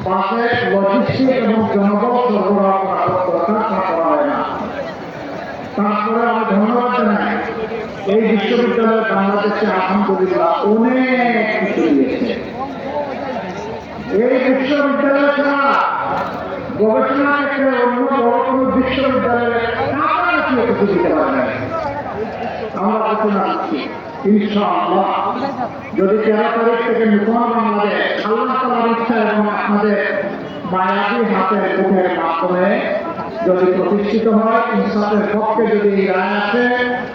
বাসের লজিস্টিক এবং জনবল সরবরাহ করা হয় না। তারপরে আমি ধন্যবাদ জানাই এই বিশ্ববিদ্যালয় বাংলাদেশে আলহামদুলিল্লাহ অনেক কিছু দিয়েছে। এই বিশ্ববিদ্যালয় ছাড়া গবেষণা ক্ষেত্রে অন্য বড় কোনো বিশ্ববিদ্যালয়ের কাছাকাছিও কিছু দিতে পারে না। আমরা ঘোষণা দিচ্ছি ইনশাআল্লাহ যদি 13 তারিখ থেকে নতুন বাংলাদেশ আল্লাহ তাআলার ইচ্ছা এবং আপনাদের মায়াবী হাতের মুখের মাধ্যমে যদি প্রতিষ্ঠিত হয়, ইনসাফের পক্ষে যদি এই রায় আসে,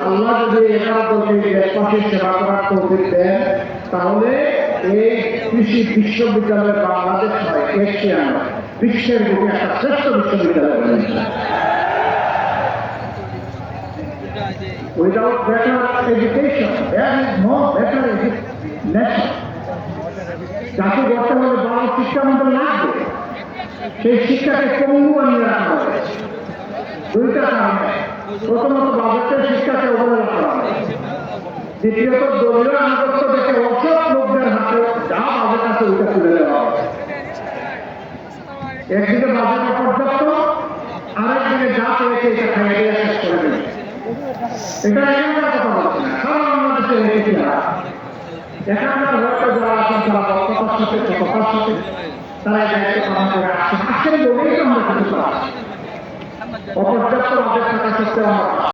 আল্লাহ যদি 11 দলকে দেশবাসীর সেবা করার তৌফিক দেন, তাহলে এই কৃষি বিশ্ববিদ্যালয় বাংলাদেশ নয়, এশিয়া নয়, বিশ্বের বুকে একটা শ্রেষ্ঠ বিশ্ববিদ্যালয় হয়ে Without better education, there is no better nation. যাকে করতে হলে বড় শিক্ষা মন্ত্র লাগবে, সেই শিক্ষাকে পঙ্গু বানিয়ে রাখা হবে দুইটা কারণে। প্রথমত বাজেটের শিক্ষাকে অবহেলা করা হবে, দ্বিতীয়ত দলীয় আনুগত্য থেকে অসৎ লোকদের হাতে যা বাজেট আছে ওইটা তুলে দেওয়া হবে। একদিকে বাজেট অপর্যাপ্ত, আরেকদিকে যা পেয়েছে এটা খাইয়ে দিয়ে শেষ করে দেবে। এটা এখানকার কথা বলছে না, সারা বাংলাদেশের ইতিহাস। এখানকার হয়তো যারা আছেন তারা বক্ততার সাথে কথার সাথে তারা এই দায়িত্ব পালন করে আসছেন বলেই তো আমরা কিছু করা। অপর্যাপ্ত বাজেট থাকা সত্ত্বেও আমরা